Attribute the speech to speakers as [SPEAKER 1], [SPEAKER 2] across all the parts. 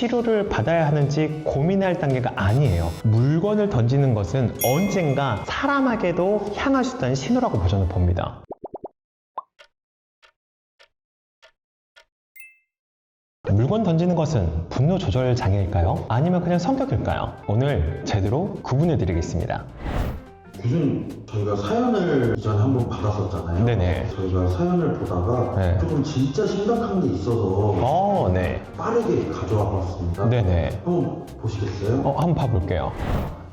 [SPEAKER 1] 치료를 받아야 하는지 고민할 단계가 아니에요. 물건을 던지는 것은 언젠가 사람에게도 향할 수 있다는 신호라고 저는 봅니다. 물건 던지는 것은 분노 조절 장애일까요? 아니면 그냥 성격일까요? 오늘 제대로 구분해 드리겠습니다.
[SPEAKER 2] 교수님, 저희가 사연을 이전에 한번 받았었잖아요.
[SPEAKER 1] 네네.
[SPEAKER 2] 저희가 사연을 보다가
[SPEAKER 1] 네.
[SPEAKER 2] 조금 진짜 심각한 게 있어서
[SPEAKER 1] 네.
[SPEAKER 2] 빠르게 가져와 봤습니다.
[SPEAKER 1] 네네.
[SPEAKER 2] 한번 보시겠어요?
[SPEAKER 1] 한번 봐볼게요.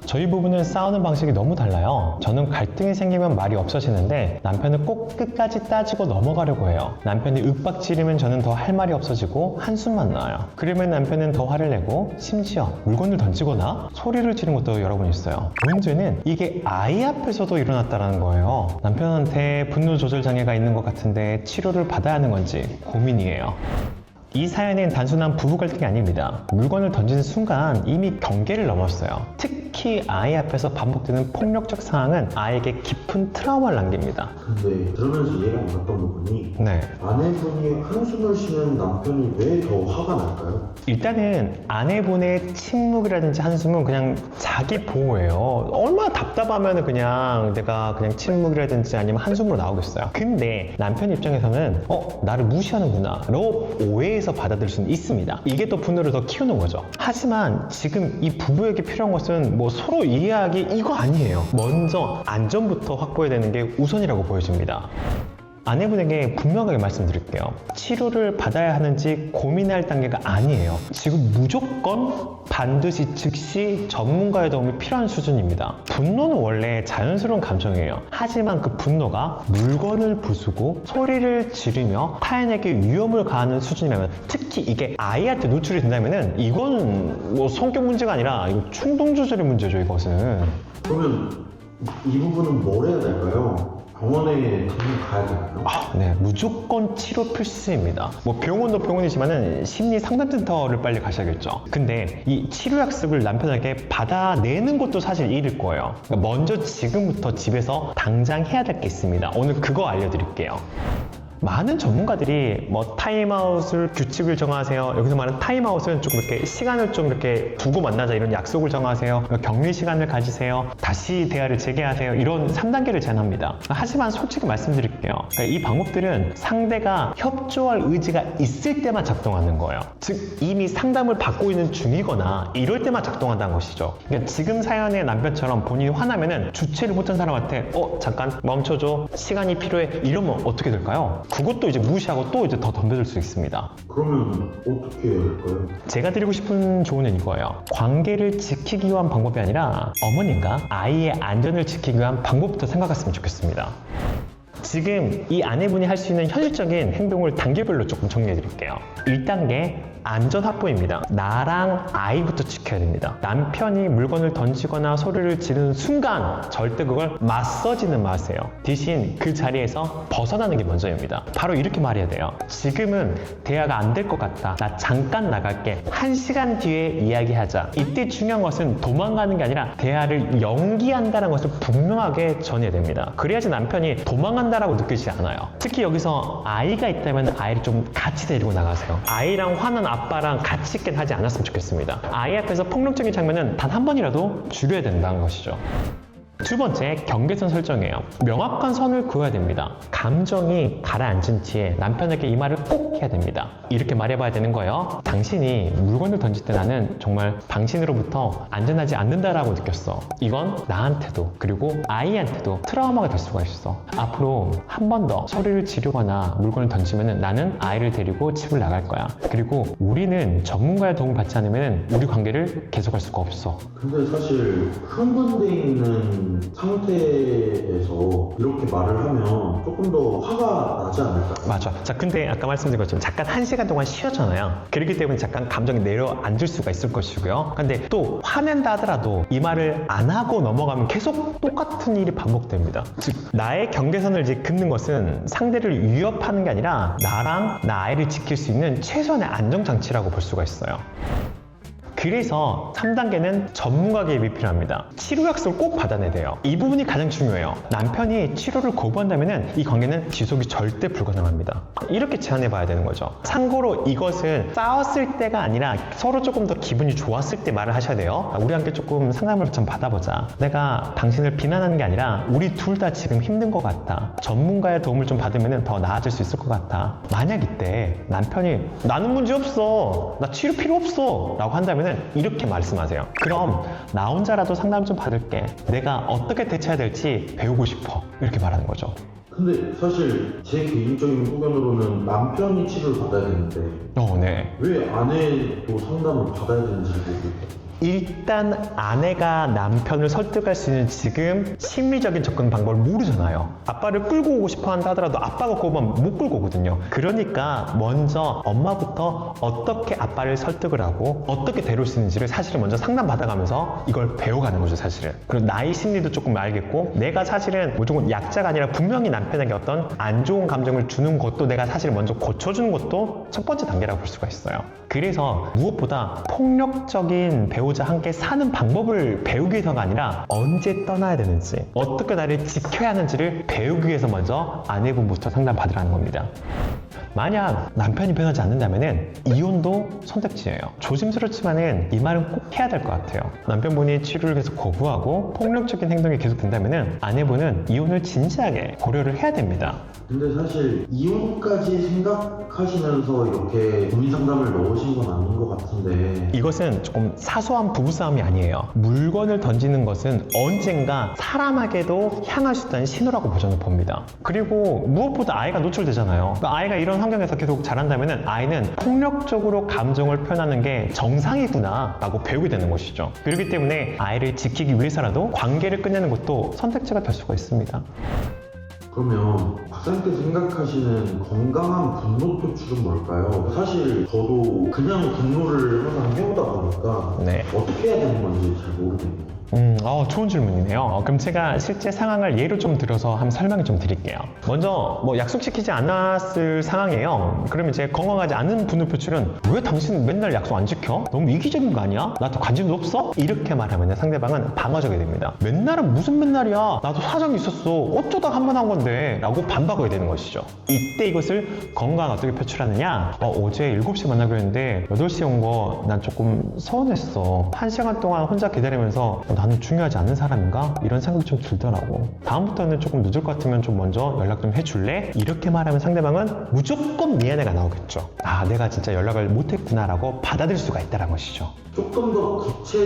[SPEAKER 1] 저희 부부는 싸우는 방식이 너무 달라요. 저는 갈등이 생기면 말이 없어지는데 남편은 꼭 끝까지 따지고 넘어가려고 해요. 남편이 윽박지르면 저는 더 할 말이 없어지고 한숨만 나요. 그러면 남편은 더 화를 내고 심지어 물건을 던지거나 소리를 지르는 것도 여러 번 있어요. 문제는 이게 아이 앞에서도 일어났다는 거예요. 남편한테 분노 조절 장애가 있는 것 같은데 치료를 받아야 하는 건지 고민이에요. 이 사연은 단순한 부부 갈등이 아닙니다. 물건을 던지는 순간 이미 경계를 넘었어요. 특히 아이 앞에서 반복되는 폭력적 상황은 아이에게 깊은 트라우마를 남깁니다.
[SPEAKER 2] 근데 들으면서 이해가 안 갔던 부분이
[SPEAKER 1] 네.
[SPEAKER 2] 아내분이 한숨을 쉬는 남편이 왜 더 화가 날까요?
[SPEAKER 1] 일단은 아내분의 침묵이라든지 한숨은 그냥 자기 보호예요. 얼마나 답답하면 그냥 내가 그냥 침묵이라든지 아니면 한숨으로 나오겠어요. 근데 남편 입장에서는 나를 무시하는구나 라고 오해해서 받아들일 수는 있습니다. 이게 또 분노를 더 키우는 거죠. 하지만 지금 이 부부에게 필요한 것은 뭐 서로 이해하기 이거 아니에요. 먼저 안전부터 확보해야 되는 게 우선이라고 보여집니다. 아내분에게 분명하게 말씀드릴게요. 치료를 받아야 하는지 고민할 단계가 아니에요. 지금 무조건 반드시 즉시 전문가의 도움이 필요한 수준입니다. 분노는 원래 자연스러운 감정이에요. 하지만 그 분노가 물건을 부수고 소리를 지르며 타인에게 위험을 가하는 수준이라면, 특히 이게 아이한테 노출이 된다면 이거는 뭐 성격 문제가 아니라 이거 충동 조절의 문제죠. 이것은.
[SPEAKER 2] 그러면 이 부분은 뭘 해야 될까요? 병원에 가야 되나요?
[SPEAKER 1] 네, 무조건 치료 필수입니다. 뭐 병원도 병원이지만은 심리 상담센터를 빨리 가셔야겠죠. 근데 이 치료 약속을 남편에게 받아내는 것도 사실 일일 거예요. 그러니까 먼저 지금부터 집에서 당장 해야 될 게 있습니다. 오늘 그거 알려드릴게요. 많은 전문가들이 뭐 타임아웃을 규칙을 정하세요. 여기서 말하는 타임아웃은 조금 이렇게 시간을 좀 이렇게 두고 만나자 이런 약속을 정하세요. 격리 시간을 가지세요. 다시 대화를 재개하세요. 이런 3단계를 제안합니다. 하지만 솔직히 말씀드릴게요. 그러니까 이 방법들은 상대가 협조할 의지가 있을 때만 작동하는 거예요. 즉 이미 상담을 받고 있는 중이거나 이럴 때만 작동한다는 것이죠. 그러니까 지금 사연의 남편처럼 본인이 화나면은 주체를 못한 사람한테 잠깐 멈춰줘. 시간이 필요해. 이러면 어떻게 될까요? 그것도 이제 무시하고 또 이제 더 덤벼들 수 있습니다.
[SPEAKER 2] 그러면 어떻게 해야 될까요?
[SPEAKER 1] 제가 드리고 싶은 조언은 이거예요. 관계를 지키기 위한 방법이 아니라 어머님과 아이의 안전을 지키기 위한 방법부터 생각했으면 좋겠습니다. 지금 이 아내분이 할 수 있는 현실적인 행동을 단계별로 조금 정리해 드릴게요. 1단계 안전 확보입니다. 나랑 아이부터 지켜야 됩니다. 남편이 물건을 던지거나 소리를 지르는 순간 절대 그걸 맞서지는 마세요. 대신 그 자리에서 벗어나는 게 먼저입니다. 바로 이렇게 말해야 돼요. 지금은 대화가 안 될 것 같다. 나 잠깐 나갈게. 1시간 뒤에 이야기하자. 이때 중요한 것은 도망가는 게 아니라 대화를 연기한다는 것을 분명하게 전해야 됩니다. 그래야지 남편이 도망간다라고 느끼지 않아요. 특히 여기서 아이가 있다면 아이를 좀 같이 데리고 나가세요. 아이랑 화난 아빠랑 같이 있게 하지 않았으면 좋겠습니다. 아이 앞에서 폭력적인 장면은 단 한 번이라도 줄여야 된다는 것이죠. 두 번째, 경계선 설정이에요. 명확한 선을 그어야 됩니다. 감정이 가라앉은 뒤에 남편에게 이 말을 꼭 해야 됩니다. 이렇게 말해봐야 되는 거예요. 당신이 물건을 던질 때 나는 정말 당신으로부터 안전하지 않는다라고 느꼈어. 이건 나한테도 그리고 아이한테도 트라우마가 될 수가 있어. 앞으로 한 번 더 소리를 지르거나 물건을 던지면 나는 아이를 데리고 집을 나갈 거야. 그리고 우리는 전문가의 도움을 받지 않으면 우리 관계를 계속할 수가 없어.
[SPEAKER 2] 근데 사실 흥분돼 있는 상태에서 이렇게 말을 하면 조금 더 화가 나지 않을까요?
[SPEAKER 1] 맞아. 자, 근데 아까 말씀드린 것처럼 잠깐 1시간 동안 쉬었잖아요. 그렇기 때문에 잠깐 감정이 내려앉을 수가 있을 것이고요. 근데 또 화낸다 하더라도 이 말을 안 하고 넘어가면 계속 똑같은 일이 반복됩니다. 즉, 나의 경계선을 이제 긋는 것은 상대를 위협하는 게 아니라 나랑 나 아이를 지킬 수 있는 최소한의 안정장치라고 볼 수가 있어요. 그래서 3단계는 전문가 개입이 필요합니다. 치료 약속을 꼭 받아내야 돼요. 이 부분이 가장 중요해요. 남편이 치료를 거부한다면 이 관계는 지속이 절대 불가능합니다. 이렇게 제안해 봐야 되는 거죠. 참고로 이것은 싸웠을 때가 아니라 서로 조금 더 기분이 좋았을 때 말을 하셔야 돼요. 우리 함께 조금 상담을 좀 받아보자. 내가 당신을 비난하는 게 아니라 우리 둘 다 지금 힘든 것 같다. 전문가의 도움을 좀 받으면 더 나아질 수 있을 것 같아. 만약 이때 남편이 나는 문제 없어. 나 치료 필요 없어. 라고 한다면 이렇게 말씀하세요. 그럼 나 혼자라도 상담 좀 받을게. 내가 어떻게 대처해야 될지 배우고 싶어. 이렇게 말하는 거죠.
[SPEAKER 2] 근데 사실 제 개인적인 의견으로는 남편이 치료를 받아야 되는데
[SPEAKER 1] 네.
[SPEAKER 2] 왜 아내도 상담을 받아야 되는지 모르겠어요.
[SPEAKER 1] 일단 아내가 남편을 설득할 수 있는 지금 심리적인 접근 방법을 모르잖아요. 아빠를 끌고 오고 싶어 한다 하더라도 아빠가 거부하면 못 끌고 오거든요. 그러니까 먼저 엄마부터 어떻게 아빠를 설득을 하고 어떻게 데려올 수 있는지를 사실은 먼저 상담받아가면서 이걸 배워가는 거죠, 사실은. 그리고 나의 심리도 조금 알겠고 내가 사실은 무조건 약자가 아니라 분명히 남편에게 어떤 안 좋은 감정을 주는 것도 내가 사실 먼저 고쳐주는 것도 첫 번째 단계라고 볼 수가 있어요. 그래서 무엇보다 폭력적인 배우자 함께 사는 방법을 배우기 위해서가 아니라 언제 떠나야 되는지 어떻게 나를 지켜야 하는지를 배우기 위해서 먼저 아내분부터 상담받으라는 겁니다. 만약 남편이 변하지 않는다면 이혼도 선택지예요. 조심스럽지만은 이 말은 꼭 해야 될 것 같아요. 남편분이 치료를 계속 거부하고 폭력적인 행동이 계속된다면 아내분은 이혼을 진지하게 고려를 해야 됩니다.
[SPEAKER 2] 근데 사실 이혼까지 생각하시면서 이렇게 고민 상담을 넣으신 건 아닌 것 같은데
[SPEAKER 1] 이것은 조금 사소한 부부싸움이 아니에요. 물건을 던지는 것은 언젠가 사람에게도 향할 수 있다는 신호라고 저는 봅니다. 그리고 무엇보다 아이가 노출되잖아요. 그러니까 아이가 이런 환경에서 계속 자란다면 아이는 폭력적으로 감정을 표현하는 게 정상이구나 라고 배우게 되는 것이죠. 그렇기 때문에 아이를 지키기 위해서라도 관계를 끝내는 것도 선택지가 될 수가 있습니다.
[SPEAKER 2] 그러면 박사님께서 생각하시는 건강한 분노 표출은 뭘까요? 사실 저도 그냥 분노를 항상 해오다 보니까
[SPEAKER 1] 네.
[SPEAKER 2] 어떻게 해야 되는 건지 잘 모르겠네요.
[SPEAKER 1] 좋은 질문이네요. 그럼 제가 실제 상황을 예로 좀 들어서 한번 설명을 좀 드릴게요. 먼저 약속시키지 않았을 상황이에요. 그러면 이제 건강하지 않은 분노 표출은 왜 당신 맨날 약속 안 지켜? 너무 이기적인 거 아니야? 나한테 관심도 없어? 이렇게 말하면 상대방은 방어적이 됩니다. 맨날은 무슨 맨날이야? 나도 사정이 있었어. 어쩌다 한 번 한 건데? 라고 반박하게 되는 것이죠. 이때 이것을 건강 어떻게 표출하느냐? 어제 7시에 만나기로 했는데 8시에 온 거 난 조금 서운했어. 1시간 동안 혼자 기다리면서 나는 중요하지 않은 사람인가? 이런 생각이 좀 들더라고. 다음부터는 조금 늦을 것 같으면 좀 먼저 연락 좀 해줄래? 이렇게 말하면 상대방은 무조건 미안해가 나오겠죠. 내가 진짜 연락을 못했구나 라고 받아들일 수가 있다는 것이죠.
[SPEAKER 2] 조금 더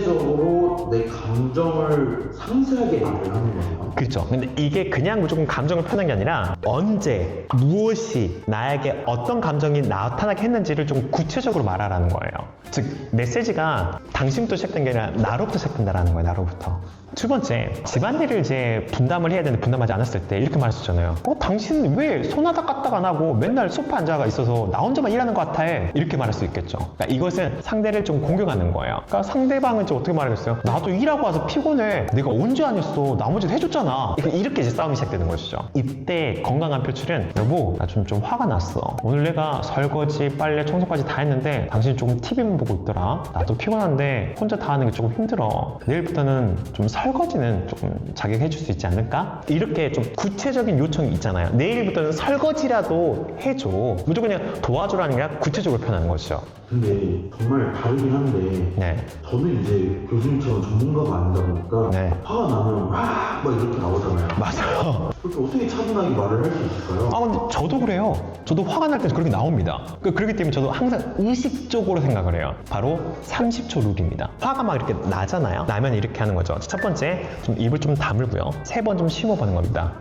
[SPEAKER 2] 구체적으로 내 감정을 상세하게 말을 하는 거예요.
[SPEAKER 1] 그렇죠. 근데 이게 그냥 무조건 감정을 표현한 게 아니라 언제, 무엇이 나에게 어떤 감정이 나타나게 했는지를 좀 구체적으로 말하라는 거예요. 즉, 메시지가 당신부터 시작된 게 아니라 나로부터 시작된다는 거예요, 나로부터. 두 번째, 집안일을 이제 분담을 해야 되는데 분담하지 않았을 때 이렇게 말했었잖아요. 당신은 왜 손하다 까딱 안 하고 맨날 소파에 앉아 있어서 나 혼자만 일하는 것 같아? 이렇게 말할 수 있겠죠. 그러니까 이것은 상대를 좀 공격하는 거예요. 그러니까 상대방은 이제 어떻게 말하겠어요? 나도 일하고 와서 피곤해. 내가 언제 안 했어? 나머지 해줬잖아. 이렇게 이제 싸움이 시작되는 것이죠. 이때 건강한 표출은 여보, 나 좀 화가 났어. 오늘 내가 설거지, 빨래, 청소까지 다 했는데 당신이 조금 TV만 보고 있더라. 나도 피곤한데 혼자 다 하는 게 조금 힘들어. 내일부터는 좀 설거지는 조금 자기가 해줄 수 있지 않을까? 이렇게 좀 구체적인 요청이 있잖아요. 내일부터는 설거지라도 해줘. 무조건 그냥 도와주라는 게 아니라 구체적으로 표현하는 것이죠.
[SPEAKER 2] 근데 정말 다르긴 한데
[SPEAKER 1] 네.
[SPEAKER 2] 저는 이제 교수님처럼 전문가가 아니다 보니까
[SPEAKER 1] 네.
[SPEAKER 2] 화가 나면 막 이렇게 나오잖아요.
[SPEAKER 1] 맞아요.
[SPEAKER 2] 그렇게 어떻게 차분하게 말을 할 수 있을까요?
[SPEAKER 1] 근데 저도 그래요. 저도 화가 날 때 그렇게 나옵니다. 그렇기 때문에 저도 항상 의식적으로 생각을 해요. 바로 30초 룰입니다. 화가 막 이렇게 나잖아요. 나면 이렇게 하는 거죠. 첫 번째, 좀 입을 좀 다물고요. 3번 좀 심호흡하는 겁니다.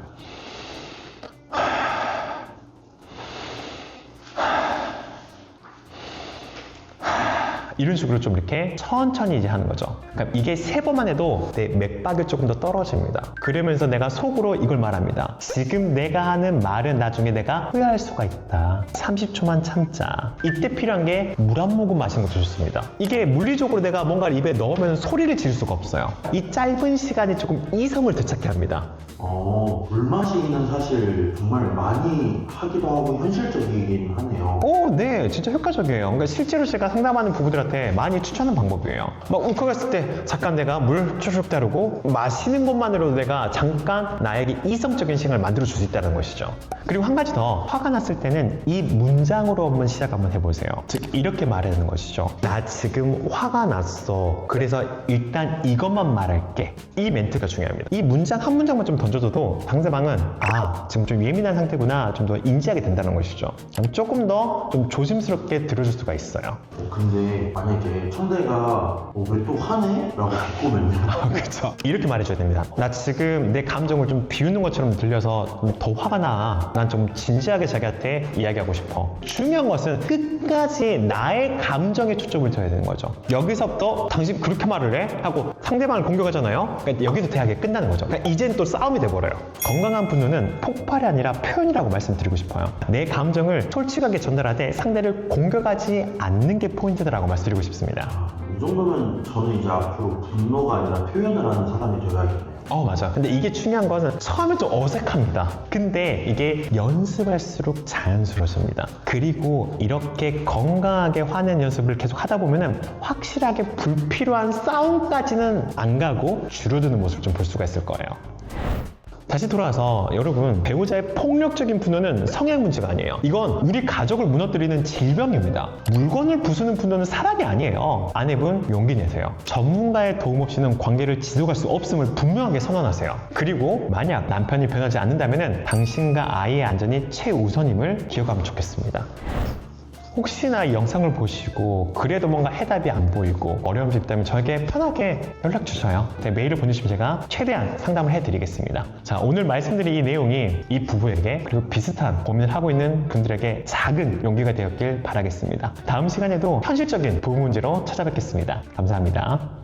[SPEAKER 1] 이런 식으로 좀 이렇게 천천히 이제 하는 거죠. 그러니까 이게 3번만 해도 내 맥박이 조금 더 떨어집니다. 그러면서 내가 속으로 이걸 말합니다. 지금 내가 하는 말은 나중에 내가 후회할 수가 있다. 30초만 참자. 이때 필요한 게 물 한 모금 마시는 것도 좋습니다. 이게 물리적으로 내가 뭔가를 입에 넣으면 소리를 지를 수가 없어요. 이 짧은 시간이 조금 이성을 되찾게 합니다.
[SPEAKER 2] 물 마시기는 사실 정말 많이 하기도 하고 현실적이긴 하네요.
[SPEAKER 1] 네, 진짜 효과적이에요. 그러니까 실제로 제가 상담하는 부부들 분들한테 많이 추천하는 방법이에요. 막 욱하겠을 때 잠깐 내가 물 쭉쭉 따르고 마시는 것만으로도 내가 잠깐 나에게 이성적인 시간을 만들어 줄 수 있다는 것이죠. 그리고 한 가지 더, 화가 났을 때는 이 문장으로 한번 시작 한번 해보세요. 즉 이렇게 말하는 것이죠. 나 지금 화가 났어. 그래서 일단 이것만 말할게. 이 멘트가 중요합니다. 이 문장 한 문장만 좀 던져줘도 상대방은 아 지금 좀 예민한 상태구나 좀 더 인지하게 된다는 것이죠. 조금 더 좀 조심스럽게 들어줄 수가 있어요.
[SPEAKER 2] 근데 만약에 천대가 왜 또 화내? 라고 비꼬면요.
[SPEAKER 1] 그렇죠. 이렇게 말해줘야 됩니다. 나 지금 내 감정을 좀 비우는 것처럼 들려서 더 화가 나. 난 좀 진지하게 자기한테 이야기하고 싶어. 중요한 것은 끝까지 나의 감정에 초점을 둬야 되는 거죠. 여기서부터 당신 그렇게 말을 해? 하고 상대방을 공격하잖아요. 그러니까 여기서 대하게 끝나는 거죠. 그러니까 이제는 또 싸움이 돼버려요. 건강한 분노는 폭발이 아니라 표현이라고 말씀드리고 싶어요. 내 감정을 솔직하게 전달하되 상대를 공격하지 않는 게 포인트다라고 말씀드리고 싶습니다.
[SPEAKER 2] 이 정도면 저는 이제 앞으로 분노가 아니라 표현을 하는 사람이 되어야겠네요.
[SPEAKER 1] 맞아. 근데 이게 중요한 것은 처음에 좀 어색합니다. 근데 이게 연습할수록 자연스러워집니다. 그리고 이렇게 건강하게 화내는 연습을 계속 하다 보면은 확실하게 불필요한 싸움까지는 안 가고 줄어드는 모습을 좀 볼 수가 있을 거예요. 다시 돌아와서 여러분, 배우자의 폭력적인 분노는 성향 문제가 아니에요. 이건 우리 가족을 무너뜨리는 질병입니다. 물건을 부수는 분노는 사랑이 아니에요. 아내분 용기 내세요. 전문가의 도움 없이는 관계를 지속할 수 없음을 분명하게 선언하세요. 그리고 만약 남편이 변하지 않는다면 당신과 아이의 안전이 최우선임을 기억하면 좋겠습니다. 혹시나 이 영상을 보시고 그래도 뭔가 해답이 안 보이고 어려움이 있다면 저에게 편하게 연락 주셔요. 메일을 보내주시면 제가 최대한 상담을 해드리겠습니다. 자, 오늘 말씀드린 이 내용이 이 부부에게 그리고 비슷한 고민을 하고 있는 분들에게 작은 용기가 되었길 바라겠습니다. 다음 시간에도 현실적인 부부 문제로 찾아뵙겠습니다. 감사합니다.